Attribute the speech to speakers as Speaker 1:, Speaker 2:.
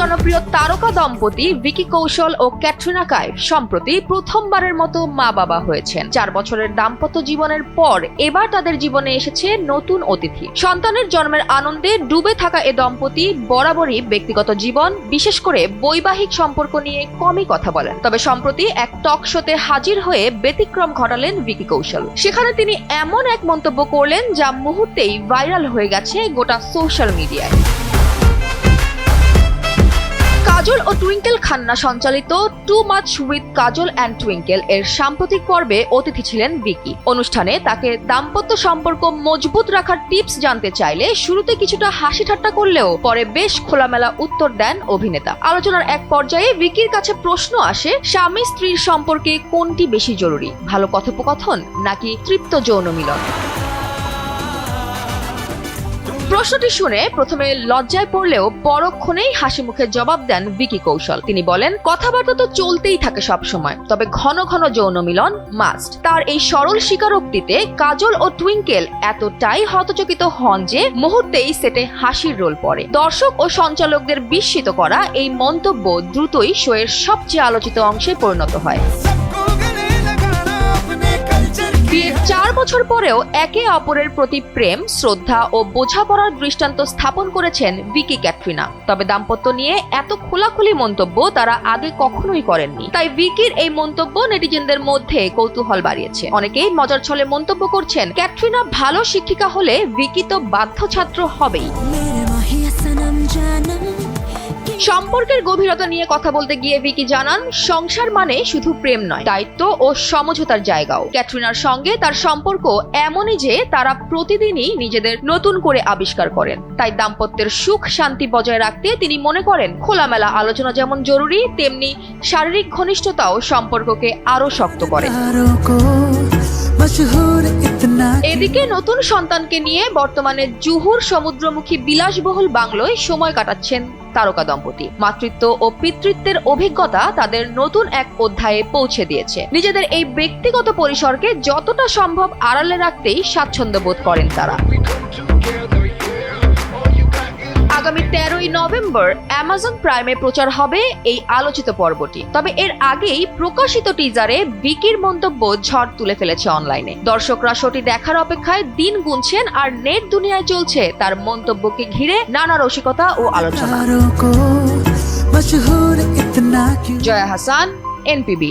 Speaker 1: জনপ্রিয় তারকা দম্পতি ভিকি কৌশল ও ক্যাটরিনা কাইফ সম্প্রতি প্রথমবারের মতো মা বাবা হয়েছেন। 4 বছরের দাম্পত্য জীবনের পর এবার তাদের জীবনে এসেছে নতুন অতিথি। সন্তানের জন্মের আনন্দে ডুবে থাকা এ দম্পতি বরাবরই ব্যক্তিগত জীবন, বিশেষ করে বৈবাহিক সম্পর্ক নিয়ে কমই কথা বলেন। তবে সম্প্রতি এক টক শোতে হাজির হয়ে ব্যতিক্রম ঘটালেন ভিকি কৌশল। সেখানে তিনি এমন এক মন্তব্য করলেন যা মুহূর্তেই ভাইরাল হয়ে গেছে গোটা সোশ্যাল মিডিয়ায়। কাজল ও টুইঙ্কেল খান্না সঞ্চালিত too much with Kajal and twinkle এর সাম্প্রতিক পর্বে অতিথি ছিলেন ভিকি। অনুষ্ঠানে তাকে দাম্পত্য সম্পর্ক মজবুত রাখার টিপস জানতে চাইলে শুরুতে কিছুটা হাসি ঠাট্টা করলেও পরে বেশ খোলামেলা উত্তর দেন অভিনেতা। আলোচনার এক পর্যায়ে ভিকির কাছে প্রশ্ন আসে, স্বামী স্ত্রীর সম্পর্কে কোনটি বেশি জরুরি, ভালো কথোপকথন নাকি তৃপ্ত যৌন মিলন? প্রশ্নটি শুনে প্রথমে লজ্জায় পড়লেও পরক্ষণেই হাসি মুখে জবাব দেন ভিকি কৌশল। তিনি বলেন, কথাবার্তা তো চলতেই থাকে সব সময়, তবে ঘন ঘন যৌন মিলন মাস্ট। তার এই সরল স্বীকারোক্তিতে কাজল ও টুইঙ্কেল এতটাই হতচকিত হন যে মুহূর্তেই সেটে হাসির রোল পড়ে। দর্শক ও সঞ্চালকদের বিস্মিত করা এই মন্তব্য দ্রুতই শোয়ের সবচেয়ে আলোচিত অংশে পরিণত হয়। বিয়ের 4 বছর পরেও একে অপরের প্রতি প্রেম, শ্রদ্ধা ও বোঝাপড়ার দৃষ্টান্ত স্থাপন করেছেন ভিকি ক্যাটরিনা। তবে দাম্পত্য নিয়ে এত খোলাখুলি মন্তব্য তারা আগে কখনোই করেননি। তাই ভিকির এই মন্তব্য নেটিজেনদের মধ্যে কৌতূহল বাড়িয়েছে। অনেকেই মজার ছলে মন্তব্য করছেন, ক্যাটরিনা ভালো শিক্ষিকা হলে ভিকি তো বাধ্য ছাত্র হবেই। সম্পর্কের গভীরতা নিয়ে কথা বলতে গিয়ে ভিকি জানান, সংসার মানে শুধু প্রেম নয়, দায়িত্ব ও সমঝোতার জায়গাও। ক্যাটরিনার সঙ্গে তার সম্পর্ক এমনই যে তারা প্রতিদিনই নিজেদের নতুন করে আবিষ্কার করেন। তাই দাম্পত্যের সুখ শান্তি বজায় রাখতে তিনি মনে করেন কখোলামেলা আলোচনা যেমন জরুরি, তেমনি শারীরিক ঘনিষ্ঠতাও সম্পর্ককে আরো শক্ত করে। এদিকে নতুন সন্তানকে নিয়ে বর্তমানে জুহুর সমুদ্রমুখী বিলাসবহুল বাংলোয় সময় কাটাচ্ছেন তারকা দম্পতি। মাতৃত্ব ও পিতৃত্বের অভিজ্ঞতা তাদের নতুন এক অধ্যায়ে পৌঁছে দিয়েছে। নিজেদের এই ব্যক্তিগত পরিসরকে যতটা সম্ভব আড়ালে রাখতেই স্বাচ্ছন্দ্য বোধ করেন তারা। আগামী 13ই নভেম্বর অ্যামাজন প্রাইমে প্রচার হবে এই আলোচিত পর্বটি। তবে এর আগেই প্রকাশিত টিজারে ভিকির মন্তব্য ঝড় তুলে ফেলেছে অনলাইনে। দর্শকরা শোটি দেখার অপেক্ষায় দিন গুনছেন, আর নেট দুনিয়ায় চলছে তার মন্তব্যকে ঘিরে নানা রসিকতা ও আলোচনা। জয়া হাসান, NPB।